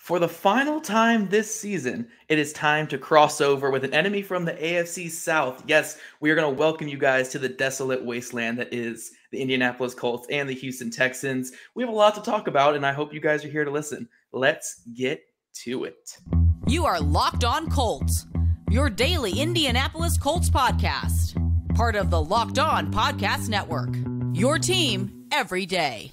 For the final time this season, it is time to cross over with an enemy from the AFC South. Yes, we are going to welcome you guys to the desolate wasteland that is the Indianapolis Colts and the Houston Texans. We have a lot to talk about, and I hope you guys are here to listen. Let's get to it. You are Locked On Colts, your daily Indianapolis Colts podcast. Part of the Locked On Podcast Network, your team every day.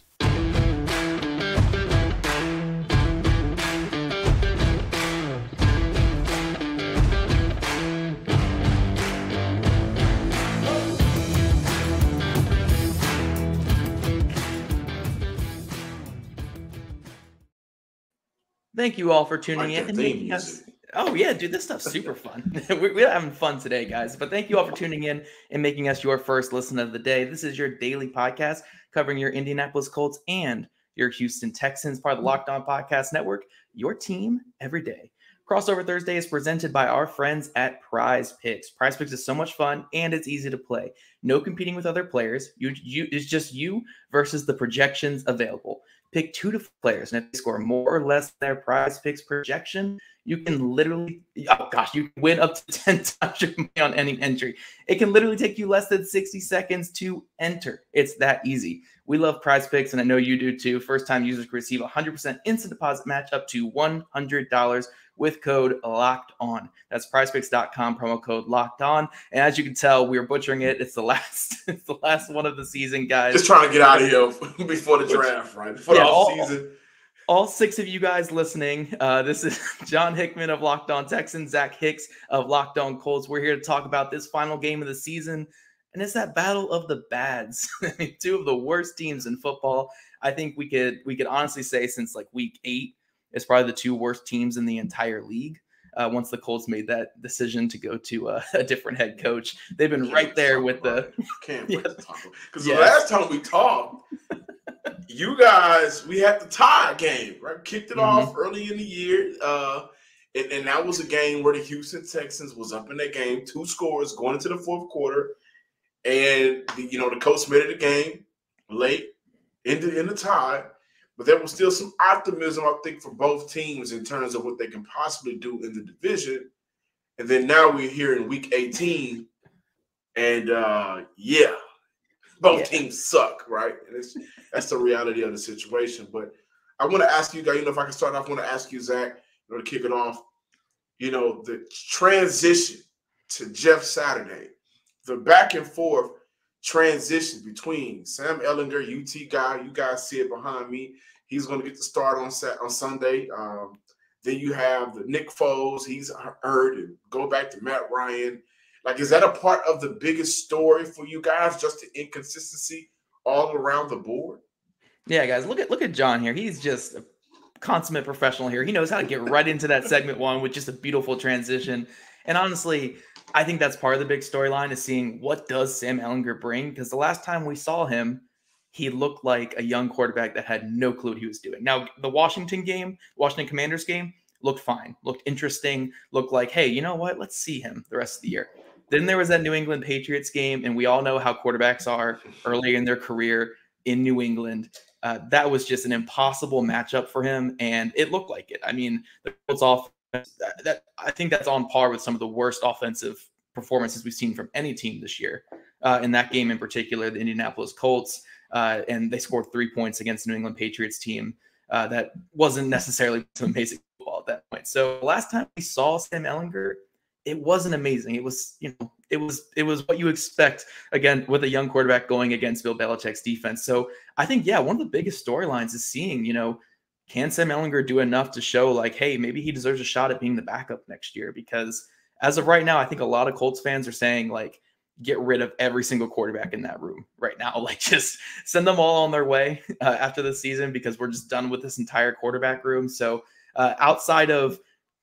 Thank you all for tuning in and making us. Oh, yeah, dude, this stuff's super fun. We're having fun today, guys. But thank you all for tuning in and making us your first listen of the day. This is your daily podcast covering your Indianapolis Colts and your Houston Texans, part of the Locked On Podcast Network, your team every day. Crossover Thursday is presented by our friends at Prize Picks. Prize Picks is so much fun and it's easy to play. No competing with other players. It's just you versus the projections available. Pick 2 to 4 players, and if they score more or less than their Prize Picks projection, you can literally, you can win up to 10 times your money on any entry. It can literally take you less than 60 seconds to enter. It's that easy. We love Prize Picks, and I know you do too. First-time users can receive a 100% instant deposit match up to $100 with code LOCKEDON. That's prizepicks.com, promo code LOCKEDON. And as you can tell, we are butchering it. It's the last one of the season, guys. Just trying to get out of here before the draft, right? Before the offseason. All 6 of you guys listening, this is John Hickman of Locked On Texans, Zach Hicks of Locked On Colts. We're here to talk about this final game of the season, and it's that battle of the bads. I mean, 2 of the worst teams in football. I think we could honestly say since like week 8, it's probably the 2 worst teams in the entire league. Once the Colts made that decision to go to a different head coach, they've been right there with the. Can't wait to talk about because the last time we talked, you guys, we had the tie game, right? Kicked it off early in the year, and that was a game where the Houston Texans was up in that game, 2 scores going into the fourth quarter, and the Colts made it a game late in the tie. But there was still some optimism, I think, for both teams in terms of what they can possibly do in the division. And then now we're here in week 18, and both teams suck, right? And that's the reality of the situation. But I want to ask you guys, if I can start off, I want to ask you, Zach, to kick it off, the transition to Jeff Saturday, the back and forth transition between Sam Ehlinger, UT guy, you guys see it behind me. He's going to get the start on Sunday. Then you have the Nick Foles. He's hurt, and go back to Matt Ryan. Like, is that a part of the biggest story for you guys? Just the inconsistency all around the board. Yeah, guys, look at John here. He's just a consummate professional here. He knows how to get right into that segment 1 with just a beautiful transition. And honestly, I think that's part of the big storyline is seeing what does Sam Ehlinger bring, because the last time we saw him, he looked like a young quarterback that had no clue what he was doing. Now, the Washington Commanders game, looked fine, looked interesting, looked like, hey, you know what? Let's see him the rest of the year. Then there was that New England Patriots game, and we all know how quarterbacks are early in their career in New England. That was just an impossible matchup for him, and it looked like it. I mean, the Colts offense, I think that's on par with some of the worst offensive performances we've seen from any team this year. In that game in particular, the Indianapolis Colts, and they scored 3 points against the New England Patriots team. That wasn't necessarily some amazing football at that point. So last time we saw Sam Ehlinger, it wasn't amazing. It was, it was what you expect, again, with a young quarterback going against Bill Belichick's defense. So I think, one of the biggest storylines is seeing, can Sam Ehlinger do enough to show like, hey, maybe he deserves a shot at being the backup next year? Because as of right now, I think a lot of Colts fans are saying like, get rid of every single quarterback in that room right now. Like, just send them all on their way after the season, because we're just done with this entire quarterback room. So outside of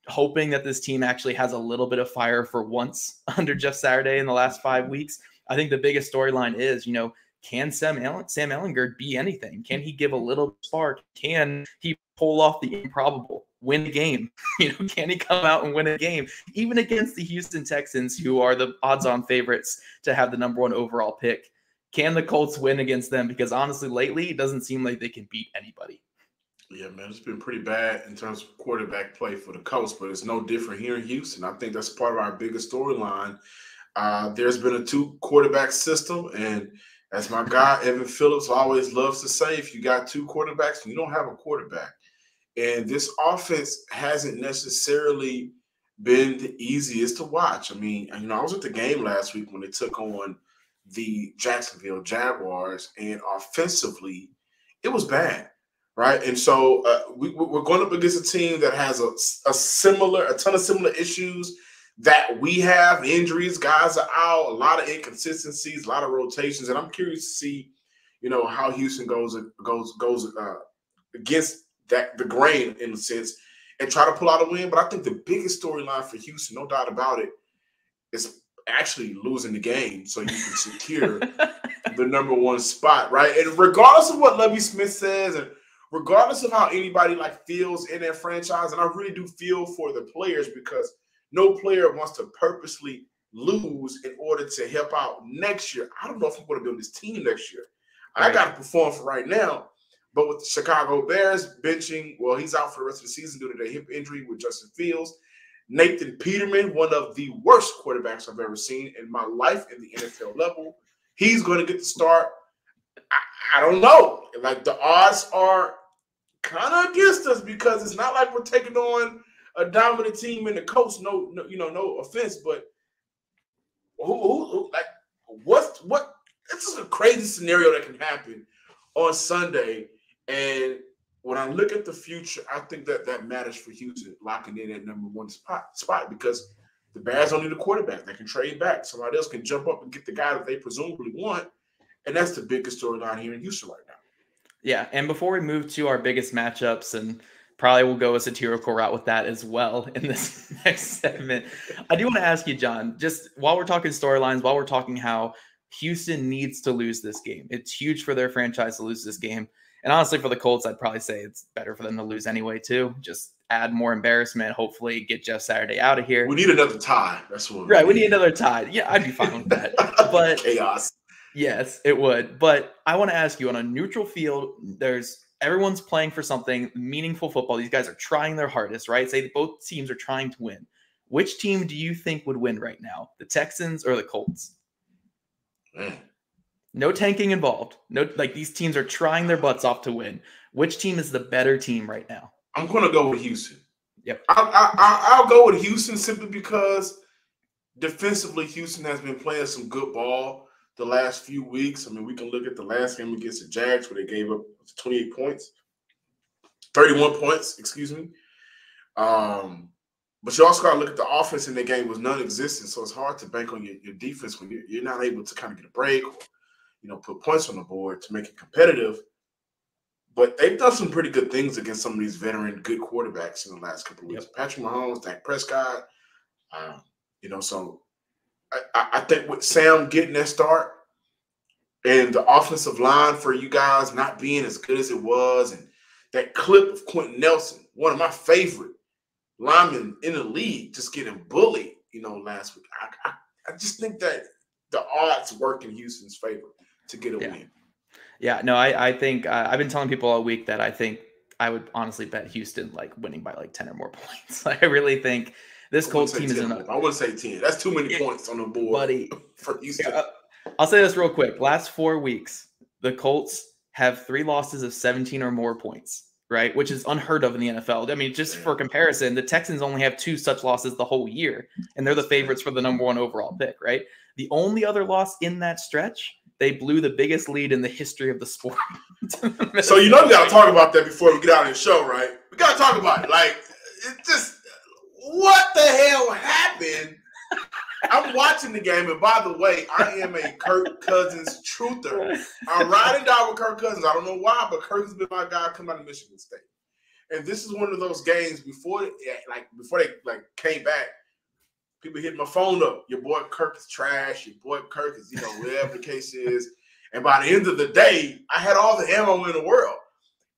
hoping that this team actually has a little bit of fire for once under Jeff Saturday in the last 5 weeks, I think the biggest storyline is, can Sam Ehlinger be anything? Can he give a little spark? Can he pull off the improbable, win a game? Can he come out and win a game, even against the Houston Texans, who are the odds-on favorites to have the number 1 overall pick? Can the Colts win against them? Because honestly, lately, it doesn't seem like they can beat anybody. Yeah, man, it's been pretty bad in terms of quarterback play for the Colts, but it's no different here in Houston. I think that's part of our biggest storyline. There's been a 2-quarterback system, and as my guy Evan Phillips always loves to say, if you got 2 quarterbacks, you don't have a quarterback. And this offense hasn't necessarily been the easiest to watch. I mean, I was at the game last week when they took on the Jacksonville Jaguars, and offensively, it was bad. Right. And so we're going up against a team that has a ton of similar issues that we have. Injuries, guys are out, a lot of inconsistencies, a lot of rotations. And I'm curious to see, how Houston goes against the grain in a sense and try to pull out a win. But I think the biggest storyline for Houston, no doubt about it, is actually losing the game so you can secure the number 1 spot. Right. And regardless of what Lovie Smith says, and regardless of how anybody feels in their franchise, and I really do feel for the players because no player wants to purposely lose in order to help out next year. I don't know if I'm going to be on this team next year. Right. I got to perform for right now. But with the Chicago Bears benching, well, he's out for the rest of the season due to the hip injury with Justin Fields. Nathan Peterman, one of the worst quarterbacks I've ever seen in my life in the NFL level, he's going to get the start. I don't know. The odds are kind of against us because it's not like we're taking on a dominant team in the Colts. No offense, but what? This is a crazy scenario that can happen on Sunday. And when I look at the future, I think that matters for Houston locking in at number 1 spot because the Bears don't need a quarterback. They can trade back. Somebody else can jump up and get the guy that they presumably want. And that's the biggest storyline here in Houston right now. Yeah, and before we move to our biggest matchups, and probably we'll go a satirical route with that as well in this next segment, I do want to ask you, John, just while we're talking storylines, while we're talking how Houston needs to lose this game, it's huge for their franchise to lose this game. And honestly, for the Colts, I'd probably say it's better for them to lose anyway, too. Just add more embarrassment, hopefully get Jeff Saturday out of here. We need another tie. That's what we need another tie. Yeah, I'd be fine with that. But chaos. Yes, it would. But I want to ask you, on a neutral field, everyone's playing for something, meaningful football. These guys are trying their hardest, right? Say both teams are trying to win. Which team do you think would win right now? The Texans or the Colts? Man. No tanking involved. No, these teams are trying their butts off to win. Which team is the better team right now? I'm going to go with Houston. Yep. I'll go with Houston simply because defensively, Houston has been playing some good ball the last few weeks. I mean, we can look at the last game against the Jags where they gave up 31 points, excuse me. But you also got to look at the offense in the game was non-existent, so it's hard to bank on your defense when you're not able to kind of get a break or, put points on the board to make it competitive. But they've done some pretty good things against some of these veteran good quarterbacks in the last couple of weeks. Yep. Patrick Mahomes, Dak Prescott, so I think with Sam getting that start and the offensive line for you guys not being as good as it was, and that clip of Quentin Nelson, one of my favorite linemen in the league, just getting bullied, last week. I just think that the odds work in Houston's favor to get a win. Yeah, no, I think I've been telling people all week that I think I would honestly bet Houston winning by 10 or more points. I really think this Colts team is enough. I wouldn't say 10. That's too many points on the board, buddy. For Houston. I'll say this real quick. Last 4 weeks, the Colts have 3 losses of 17 or more points, right? Which is unheard of in the NFL. I mean, just for comparison, the Texans only have 2 such losses the whole year, and they're the favorites for the number 1 overall pick, right? The only other loss in that stretch, they blew the biggest lead in the history of the sport. So we got to talk about that before we get out of the show, right? We got to talk about it. It just, what the hell happened? I'm watching the game, and by the way, I am a Kirk Cousins truther. I'm riding down with Kirk Cousins. I don't know why, but Kirk has been my guy coming out of Michigan State. And this is one of those games before they came back, people hit my phone up. Your boy Kirk is trash. Your boy Kirk is, whatever the case is. And by the end of the day, I had all the ammo in the world.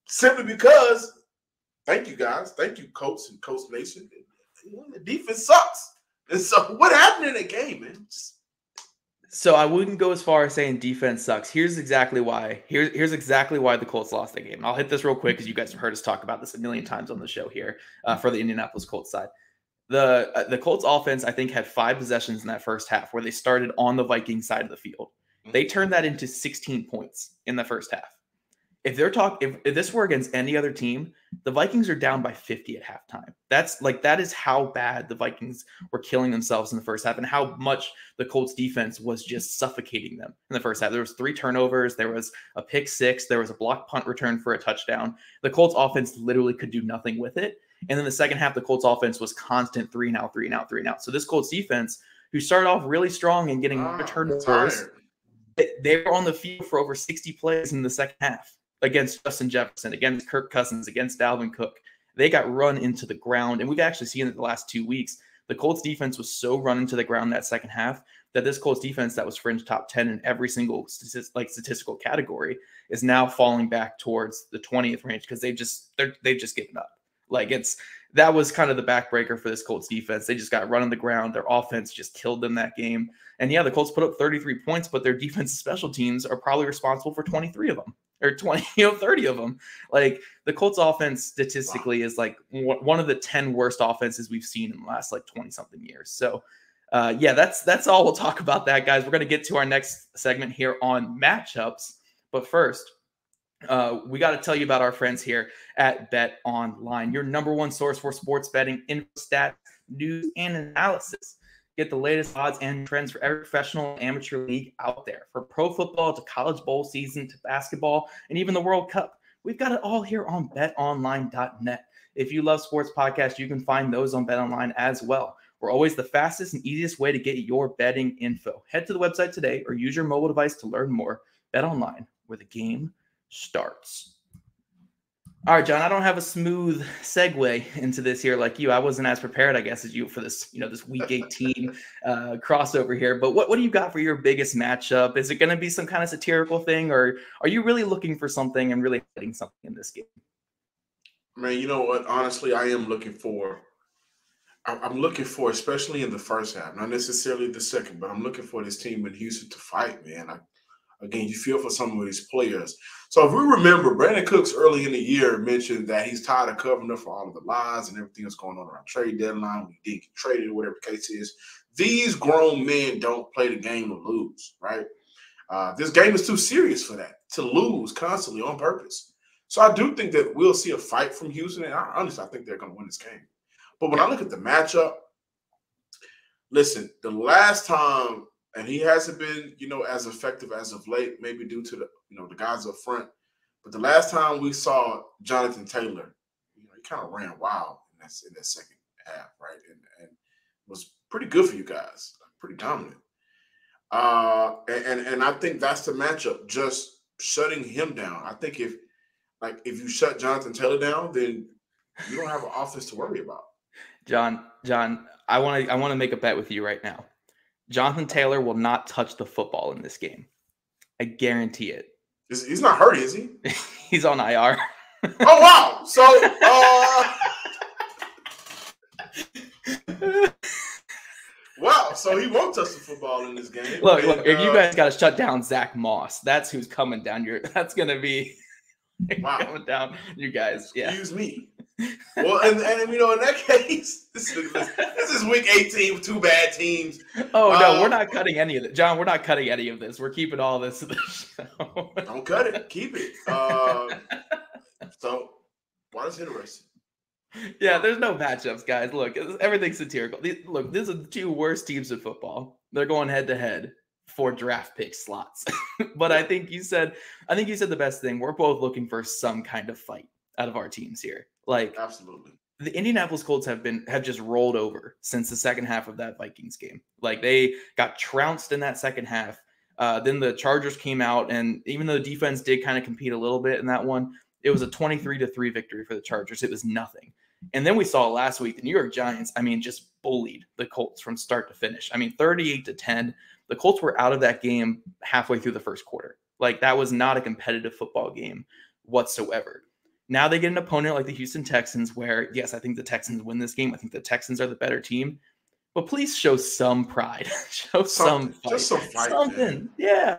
Simply because, thank you guys. Thank you, Colts and Coach Nation. The defense sucks. And so what happened in that game, man? So I wouldn't go as far as saying defense sucks. Here's exactly why. Here's exactly why the Colts lost the game. I'll hit this real quick because you guys have heard us talk about this a million times on the show here for the Indianapolis Colts side. The Colts offense, I think, had 5 possessions in that first half where they started on the Vikings side of the field. They turned that into 16 points in the first half. If this were against any other team, the Vikings are down by 50 at halftime. That is how bad the Vikings were killing themselves in the first half and how much the Colts defense was just suffocating them in the first half. There was 3 turnovers. There was a pick 6. There was a blocked punt return for a touchdown. The Colts offense literally could do nothing with it. And then the second half, the Colts offense was constant 3 and out, 3 and out, 3 and out. So this Colts defense, who started off really strong and getting turnovers, they were on the field for over 60 plays in the second half. Against Justin Jefferson, against Kirk Cousins, against Dalvin Cook. They got run into the ground. And we've actually seen it the last 2 weeks. The Colts defense was so run into the ground that second half that this Colts defense that was fringe top 10 in every single statistical category is now falling back towards the 20th range because they've just given up. That was kind of the backbreaker for this Colts defense. They just got run on the ground. Their offense just killed them that game. And yeah, the Colts put up 33 points, but their defensive special teams are probably responsible for 23 of them. Or 30 of them. Like the Colts offense statistically is like one of the 10 worst offenses we've seen in the last 20 something years. So yeah, that's all we'll talk about that, guys. We're going to get to our next segment here on matchups. But first, we got to tell you about our friends here at Bet Online, your #1 source for sports betting, info, stats, news, and analysis. Get the latest odds and trends for every professional and amateur league out there. From pro football to college bowl season to basketball and even the World Cup. We've got it all here on betonline.net. If you love sports podcasts, you can find those on BetOnline as well. We're always the fastest and easiest way to get your betting info. Head to the website today or use your mobile device to learn more. BetOnline, where the game starts. All right, John, I don't have a smooth segue into this here like you. I wasn't as prepared, I guess, as you for this, this week 18 crossover here. But what do you got for your biggest matchup? Is it going to be some kind of satirical thing, or are you really looking for something and really hitting something in this game? Man, you know what? Honestly, I am looking for – I'm looking for, especially in the first half, not necessarily the second, but I'm looking for this team in Houston to fight, man. Again, you feel for some of these players. So if we remember, Brandon Cooks early in the year mentioned that he's tired of covering up for all of the lies and everything that's going on around trade deadline. We didn't get traded or whatever the case is. These grown men don't play the game to lose, right? This game is too serious for that, to lose constantly on purpose. So I do think that we'll see a fight from Houston, and I think they're going to win this game. But when I look at the matchup, listen, the last time – and he hasn't been, as effective as of late, maybe due to the guys up front. But the last time we saw Jonathan Taylor, he kind of ran wild in that second half, right? And was pretty good for you guys, pretty dominant. And I think that's the matchup, just shutting him down. I think if you shut Jonathan Taylor down, then you don't have an offense to worry about. John, I want to make a bet with you right now. Jonathan Taylor will not touch the football in this game. I guarantee it. He's not hurt, is he? He's on IR. Oh, wow. So, wow. So he won't touch the football in this game. Look, if you guys got to shut down Zach Moss, that's who's coming down that's going to be coming down you guys. Excuse me. Well, and in that case, this is week 18 with 2 bad teams. Oh no, we're not cutting any of it, John. We're not cutting any of this. We're keeping all this to the show. Don't cut it. Keep it. So, why is it interesting? Yeah, there's no matchups, guys. Look, everything's satirical. Look, these are the 2 worst teams in football. They're going head to head for draft pick slots. But I think you said the best thing. We're both looking for some kind of fight out of our teams here. Absolutely. The Indianapolis Colts have just rolled over since the second half of that Vikings game. They got trounced in that second half. Then the Chargers came out, and even though the defense did kind of compete a little bit in that one, it was a 23-3 victory for the Chargers. It was nothing. And then we saw last week, the New York Giants, just bullied the Colts from start to finish. 38-10. The Colts were out of that game halfway through the first quarter. That was not a competitive football game whatsoever. Now they get an opponent like the Houston Texans where, yes, I think the Texans win this game. I think the Texans are the better team. but please show some pride. Show some fight. Just some fight, something. Man. Yeah.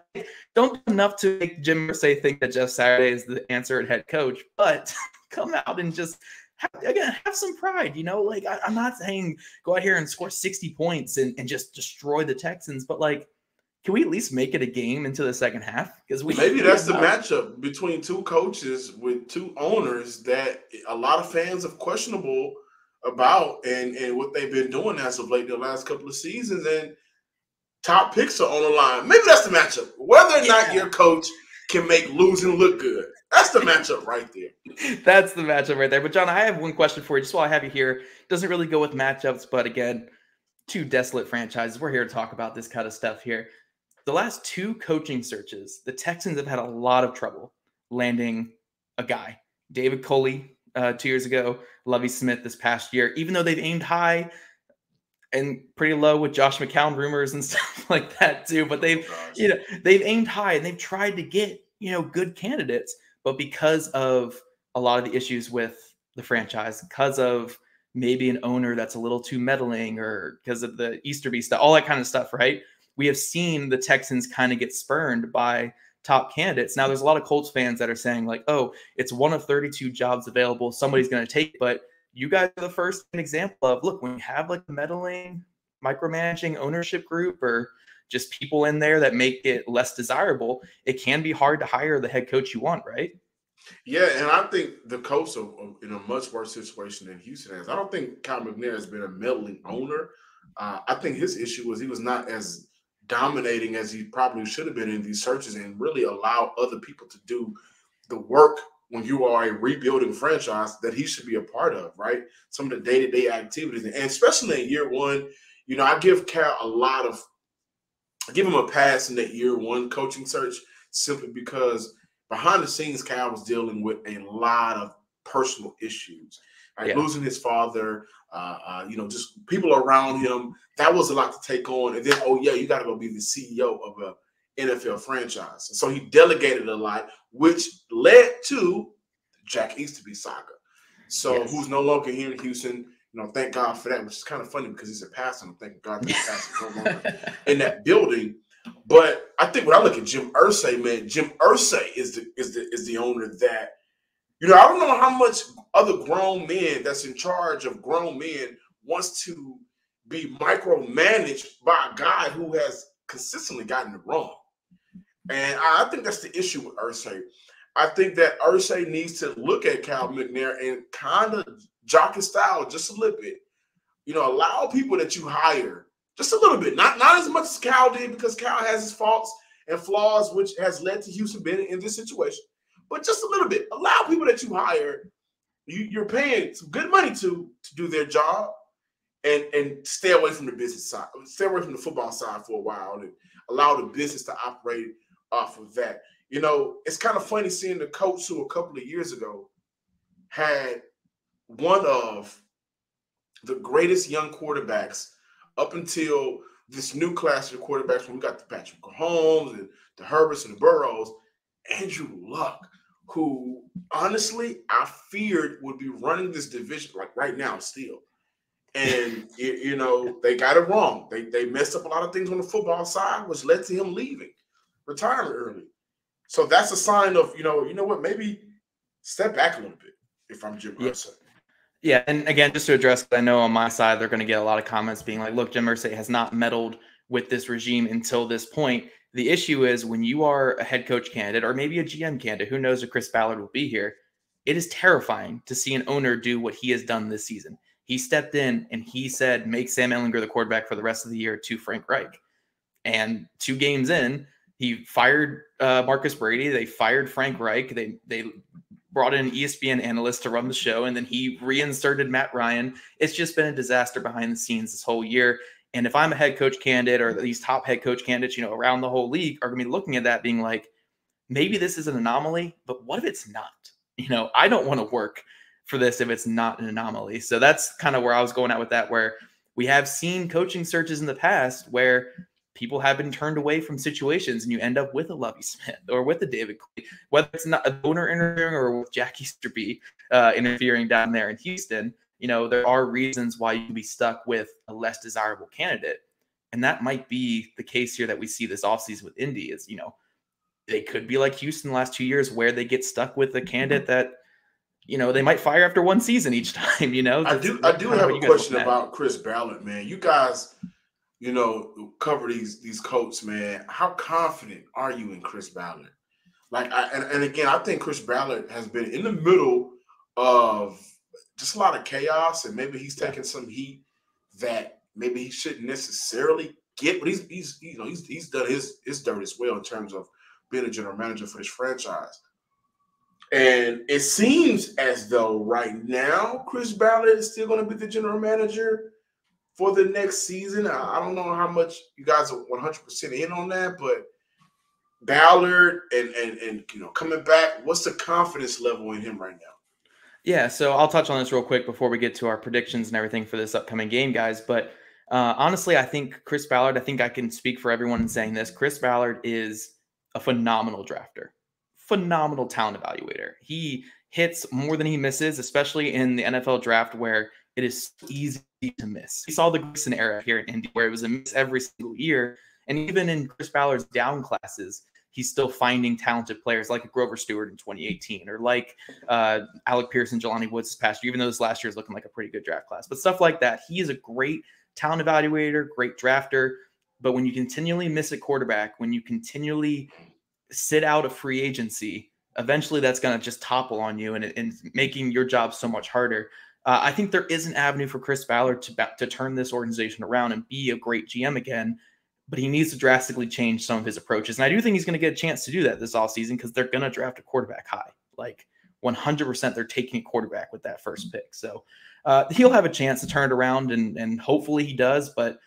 Don't do enough to make Jim Irsay think that Jeff Saturday is the answer at head coach, but come out and just have some pride. Like I'm not saying go out here and score 60 points and just destroy the Texans, but like, can we at least make it a game into the second half? Because maybe that's the matchup between two coaches with two owners that a lot of fans are questionable about and what they've been doing as of late the last couple of seasons, and top picks are on the line. Maybe that's the matchup. Whether or not your coach can make losing look good. That's the matchup right there. That's the matchup right there. But John, I have one question for you, just while I have you here. Doesn't really go with matchups, but again, two desolate franchises. We're here to talk about this kind of stuff here. The last two coaching searches, the Texans have had a lot of trouble landing a guy. David Culley 2 years ago, Lovie Smith this past year, even though they've aimed high and pretty low with Josh McCown rumors and stuff like that too. But they've aimed high and they've tried to get, good candidates. But because of a lot of the issues with the franchise, because of maybe an owner that's a little too meddling, or because of the Easterby stuff, all that kind of stuff, right? We have seen the Texans kind of get spurned by top candidates. Now, there's a lot of Colts fans that are saying like, oh, it's one of 32 jobs available. Somebody's going to take it. But you guys are the first example of, look, when you have like a meddling, micromanaging ownership group or just people in there that make it less desirable, it can be hard to hire the head coach you want, right? Yeah, and I think the Colts are in a much worse situation than Houston has. I don't think Cal McNair has been a meddling owner. I think his issue was he was not as dominating as he probably should have been in these searches and really allow other people to do the work when you are a rebuilding franchise that he should be a part of, right? Some of the day-to-day activities. And especially in year one, I give Cal I give him a pass in that year one coaching search simply because behind the scenes, Cal was dealing with a lot of personal issues, right? Yeah. Losing his father, just people around him. That was a lot to take on. And then, you got to go be the CEO of a NFL franchise. And so he delegated a lot, which led to Jack Easterby saga. So who's no longer here in Houston. Thank God for that, which is kind of funny because he's a pastor. I'm thanking God that he's pastor no longer in that building. But I think when I look at Jim Irsay, man, Jim Irsay is the owner that, I don't know how much other grown men that's in charge of grown men wants to be micromanaged by a guy who has consistently gotten it wrong. And I think that's the issue with Irsay. I think that Irsay needs to look at Cal McNair and kind of jock his style just a little bit. Allow people that you hire just a little bit, not as much as Cal did, because Cal has his faults and flaws, which has led to Houston being in this situation. But just a little bit. Allow people that you hire, you're paying some good money to do their job, and stay away from the business side, stay away from the football side for a while, and allow the business to operate off of that. It's kind of funny seeing the coach who a couple of years ago had one of the greatest young quarterbacks up until this new class of quarterbacks, when we got the Patrick Mahomes and the Herberts and the Burrows, Andrew Luck, who honestly I feared would be running this division like right now still. And, they got it wrong. They messed up a lot of things on the football side, which led to him leaving, retirement early. So that's a sign of, what, maybe step back a little bit if I'm Jim Irsay. Yeah, and again, just to address, I know on my side, they're going to get a lot of comments being like, look, Jim Irsay has not meddled with this regime until this point. The issue is when you are a head coach candidate or maybe a GM candidate, who knows if Chris Ballard will be here, it is terrifying to see an owner do what he has done this season. He stepped in and he said, make Sam Ehlinger the quarterback for the rest of the year to Frank Reich. And 2 games in, he fired Marcus Brady. They fired Frank Reich. They brought in an ESPN analyst to run the show, and then he reinserted Matt Ryan. It's just been a disaster behind the scenes this whole year. And if I'm a head coach candidate, or these top head coach candidates, around the whole league are going to be looking at that being like, maybe this is an anomaly, but what if it's not? I don't want to work for this if it's not an anomaly. So that's kind of where I was going at with that, where we have seen coaching searches in the past where people have been turned away from situations and you end up with a Lovie Smith or with a David Culley, whether it's not a owner interfering or with Jack Easterby interfering down there in Houston. there are reasons why you can be stuck with a less desirable candidate. And that might be the case here that we see this offseason with Indy is, they could be like Houston the last 2 years where they get stuck with a candidate that, they might fire after one season each time, I do have a question about Chris Ballard, man. You guys, cover these Colts, man. How confident are you in Chris Ballard? Like, again, I think Chris Ballard has been in the middle of just a lot of chaos, and maybe he's taking some heat that maybe he shouldn't necessarily get, but he's done his dirt as well in terms of being a general manager for this franchise. And it seems as though right now Chris Ballard is still going to be the general manager for the next season. I don't know how much you guys are 100% in on that, but Ballard and coming back, what's the confidence level in him right now? Yeah, so I'll touch on this real quick before we get to our predictions and everything for this upcoming game, guys. But honestly, I think Chris Ballard, I think I can speak for everyone in saying this. Chris Ballard is a phenomenal drafter, phenomenal talent evaluator. He hits more than he misses, especially in the NFL draft where it is easy to miss. We saw the Grayson era here in Indy where it was a miss every single year. And even in Chris Ballard's down classes, he's still finding talented players like a Grover Stewart in 2018 or like Alec Pierce and Jelani Woods this past year, even though this last year is looking like a pretty good draft class. But stuff like that, he is a great talent evaluator, great drafter. But when you continually miss a quarterback, when you continually sit out of free agency, eventually that's going to just topple on you and making your job so much harder. I think there is an avenue for Chris Ballard to turn this organization around and be a great GM again. But he needs to drastically change some of his approaches. And I do think he's going to get a chance to do that this offseason because they're going to draft a quarterback high. Like 100% they're taking a quarterback with that first pick. So he'll have a chance to turn it around and hopefully he does. But,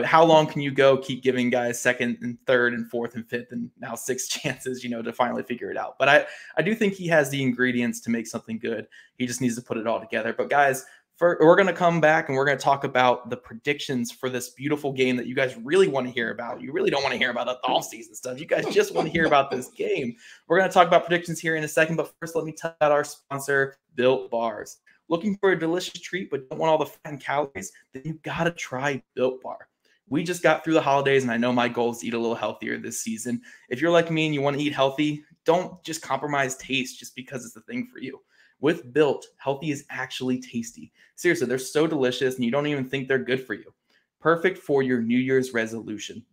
how long can you keep giving guys second and third and fourth and fifth and now sixth chances, to finally figure it out. But I do think he has the ingredients to make something good. He just needs to put it all together. But guys, we're going to come back and we're going to talk about the predictions for this beautiful game that you guys really want to hear about. You really don't want to hear about the offseason stuff. You guys just want to hear about this game. We're going to talk about predictions here in a second, but first let me tell you about our sponsor, Built Bars. Looking for a delicious treat but don't want all the fat and calories? Then you got to try Built Bar. We just got through the holidays, and I know my goal is to eat a little healthier this season. If you're like me and you want to eat healthy, don't just compromise taste just because it's the thing for you. With Built, healthy is actually tasty. Seriously, they're so delicious, and you don't even think they're good for you. Perfect for your New Year's resolution.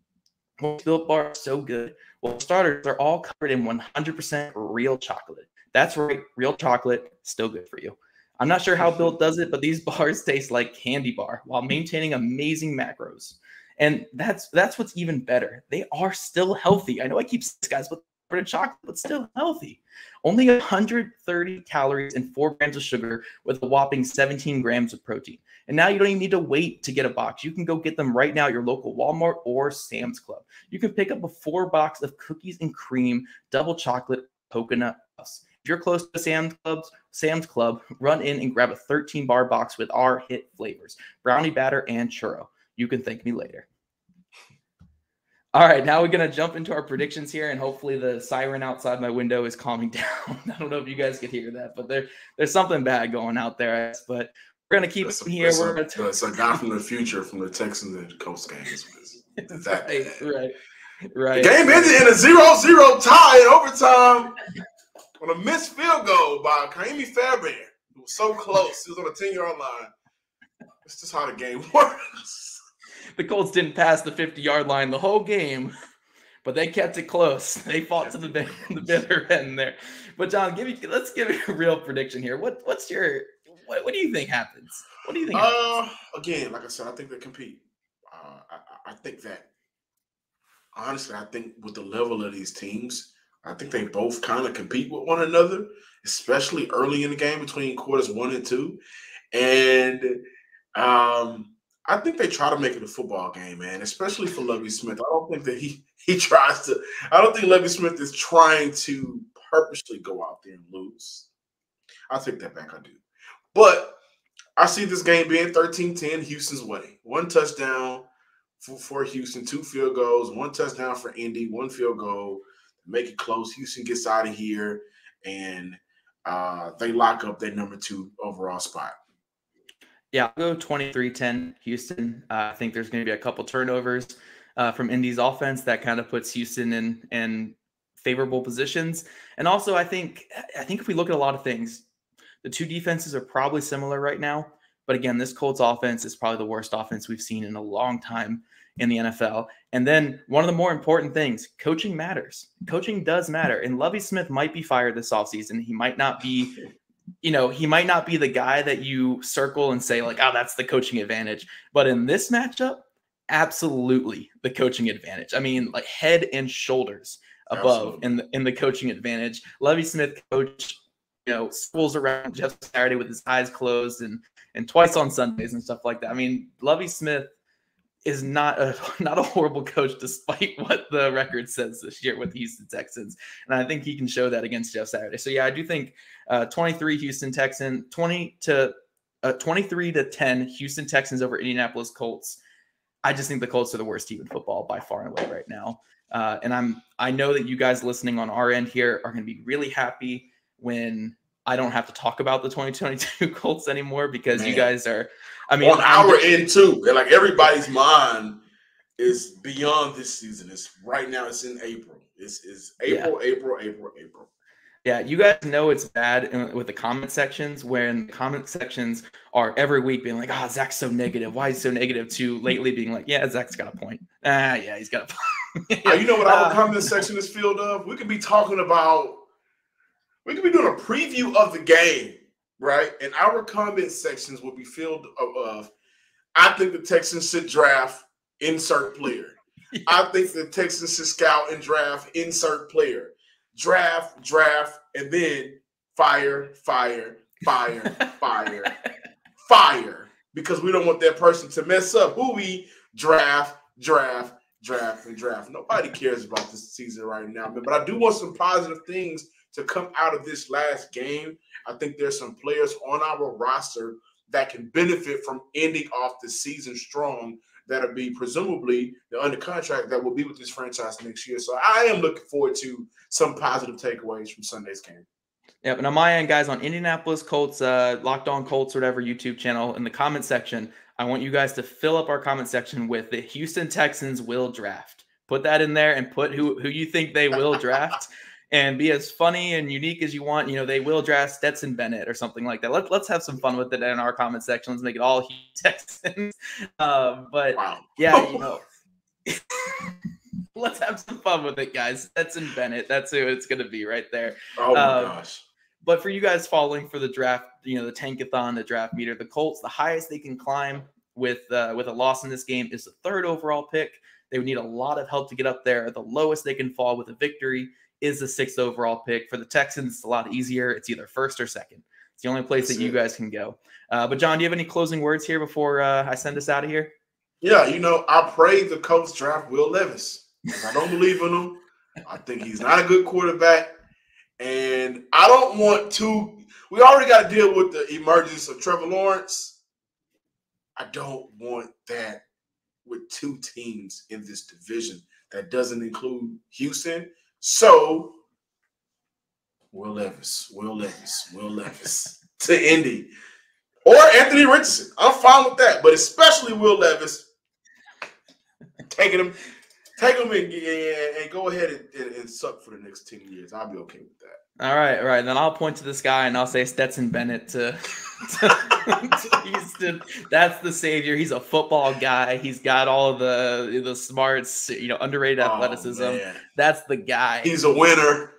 Well, Built Bar is so good. Well, starters, they're all covered in 100% real chocolate. That's right, real chocolate, still good for you. I'm not sure how Built does it, but these bars taste like candy bar while maintaining amazing macros. And that's what's even better. They are still healthy. I know I keep saying this, guys, but chocolate, but still healthy. Only 130 calories and 4 grams of sugar with a whopping 17 grams of protein. And now you don't even need to wait to get a box. You can go get them right now at your local Walmart or Sam's Club. You can pick up a 4-box of cookies and cream, double chocolate, coconut plus. If you're close to Sam's Club, run in and grab a 13-bar box with our hit flavors, brownie batter and churro. You can thank me later. All right, now we're going to jump into our predictions here, and hopefully the siren outside my window is calming down. I don't know if you guys could hear that, but there's something bad going out there. But we're going to keep it here. It's a guy from the future from the Texans and Colts games. Right. The game ended in a 0-0 tie in overtime on a missed field goal by Kaimi Fairbairn. It was so close. He was on a 10-yard line. It's just how the game works. The Colts didn't pass the 50-yard line the whole game, but they kept it close. They fought to the bitter end there. But John, let's give you a real prediction here. What do you think happens? What do you think happens? Again, like I said, I think they compete. I think that honestly, I think with the level of these teams, I think they both kind of compete with one another, especially early in the game between quarters 1 and 2. And I think they try to make it a football game, man, especially for Lovie Smith. I don't think that he tries to – I don't think Lovie Smith is trying to purposely go out there and lose. I take that back, I do. But I see this game being 13-10 Houston's way. 1 touchdown for Houston, 2 field goals, 1 touchdown for Indy, 1 field goal. Make it close. Houston gets out of here, and they lock up their number 2 overall spot. Yeah, I'll go 23-10 Houston. I think there's going to be a couple turnovers from Indy's offense that kind of puts Houston in favorable positions. And also, I think if we look at a lot of things, the two defenses are probably similar right now. But again, this Colts offense is probably the worst offense we've seen in a long time in the NFL. And then one of the more important things, coaching matters. Coaching does matter. And Lovie Smith might be fired this offseason. He might not be, he might not be the guy that you circle and say like, oh, that's the coaching advantage. But in this matchup, absolutely the coaching advantage. I mean, like head and shoulders above in the coaching advantage. Lovie Smith coach, schools around Jeff Saturday with his eyes closed and twice on Sundays and stuff like that. I mean, Lovie Smith is not a horrible coach despite what the record says this year with the Houston Texans. And I think he can show that against Jeff Saturday. So yeah, I do think 23 Houston Texans, 23-10 Houston Texans over Indianapolis Colts. I just think the Colts are the worst team in football by far and away right now. And I know that you guys listening on our end here are going to be really happy when I don't have to talk about the 2022 Colts anymore because you guys are, on our end too. And like everybody's mind is beyond this season. It's right now. It's in April. It's April. Yeah, you guys know it's bad with the comment sections when the comment sections are every week being like, oh, Zach's so negative. Why is he so negative? To lately being like, yeah, Zach's got a point. Yeah, he's got a point. You know what our comment section is filled of? We could be doing a preview of the game, right? And our comment sections will be filled of, I think the Texans should draft insert player. Yes. I think the Texans should scout and draft insert player. Draft, and then fire. Because we don't want that person to mess up who we draft. Nobody cares about this season right now, man. But I do want some positive things to come out of this last game. I think there's some players on our roster that can benefit from ending off the season strong that'll be presumably under contract that will be with this franchise next year. So I am looking forward to some positive takeaways from Sunday's game. Yep, and on my end, guys, on Indianapolis Colts, Locked On Colts, whatever YouTube channel, in the comment section, I want you guys to fill up our comment section with the Houston Texans will draft. Put that in there and put who you think they will draft. And be as funny and unique as you want. They will draft Stetson Bennett or something like that. Let's have some fun with it in our comment section. Let's make it all Texans. But wow. Yeah, let's have some fun with it, guys. Stetson Bennett. That's who it's going to be right there. Oh my gosh. But for you guys following for the draft, the Tankathon, the draft meter, the Colts, the highest they can climb with a loss in this game is the 3rd overall pick. They would need a lot of help to get up there. The lowest they can fall with a victory is the 6th overall pick. For the Texans, it's a lot easier. It's either 1st or 2nd. It's the only place that you guys can go. But John, do you have any closing words here before I send us out of here? Yeah, I pray the Colts draft Will Levis. I don't believe in him. I think he's not a good quarterback. And I don't want to – we already got to deal with the emergence of Trevor Lawrence. I don't want that with 2 teams in this division that doesn't include Houston. So, Will Levis to Indy. Or Anthony Richardson. I'm fine with that. But especially Will Levis. Taking him and go ahead and suck for the next 10 years. I'll be okay with that. All right. Then I'll point to this guy and I'll say Stetson Bennett to Houston. That's the savior. He's a football guy. He's got all of the smarts, underrated athleticism. Man. That's the guy. He's a winner.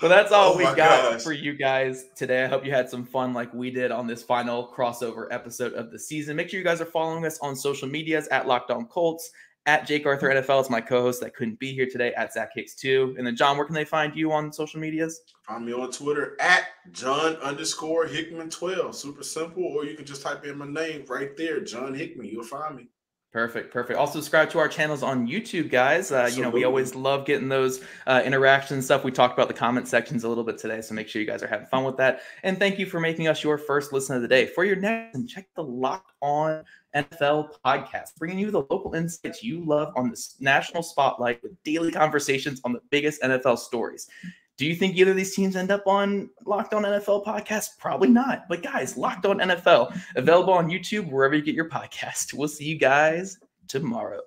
But that's all we got for you guys today. I hope you had some fun like we did on this final crossover episode of the season. Make sure you guys are following us on social medias at Locked On Colts, at Jake Arthur NFL is my co-host that couldn't be here today, at Zach Hicks 2. And then John, where can they find you on social medias? Find me on Twitter at John_Hickman12. Super simple. Or you can just type in my name right there, John Hickman. You'll find me. Perfect. Also subscribe to our channels on YouTube, guys. We always love getting those interactions stuff. We talked about the comment sections a little bit today, so make sure you guys are having fun with that. And thank you for making us your first listen of the day. For your next, and check the Locked On NFL podcast, bringing you the local insights you love on this national spotlight with daily conversations on the biggest NFL stories. Do you think either of these teams end up on Locked On NFL podcast? Probably not. But guys, Locked On NFL, available on YouTube, wherever you get your podcast. We'll see you guys tomorrow.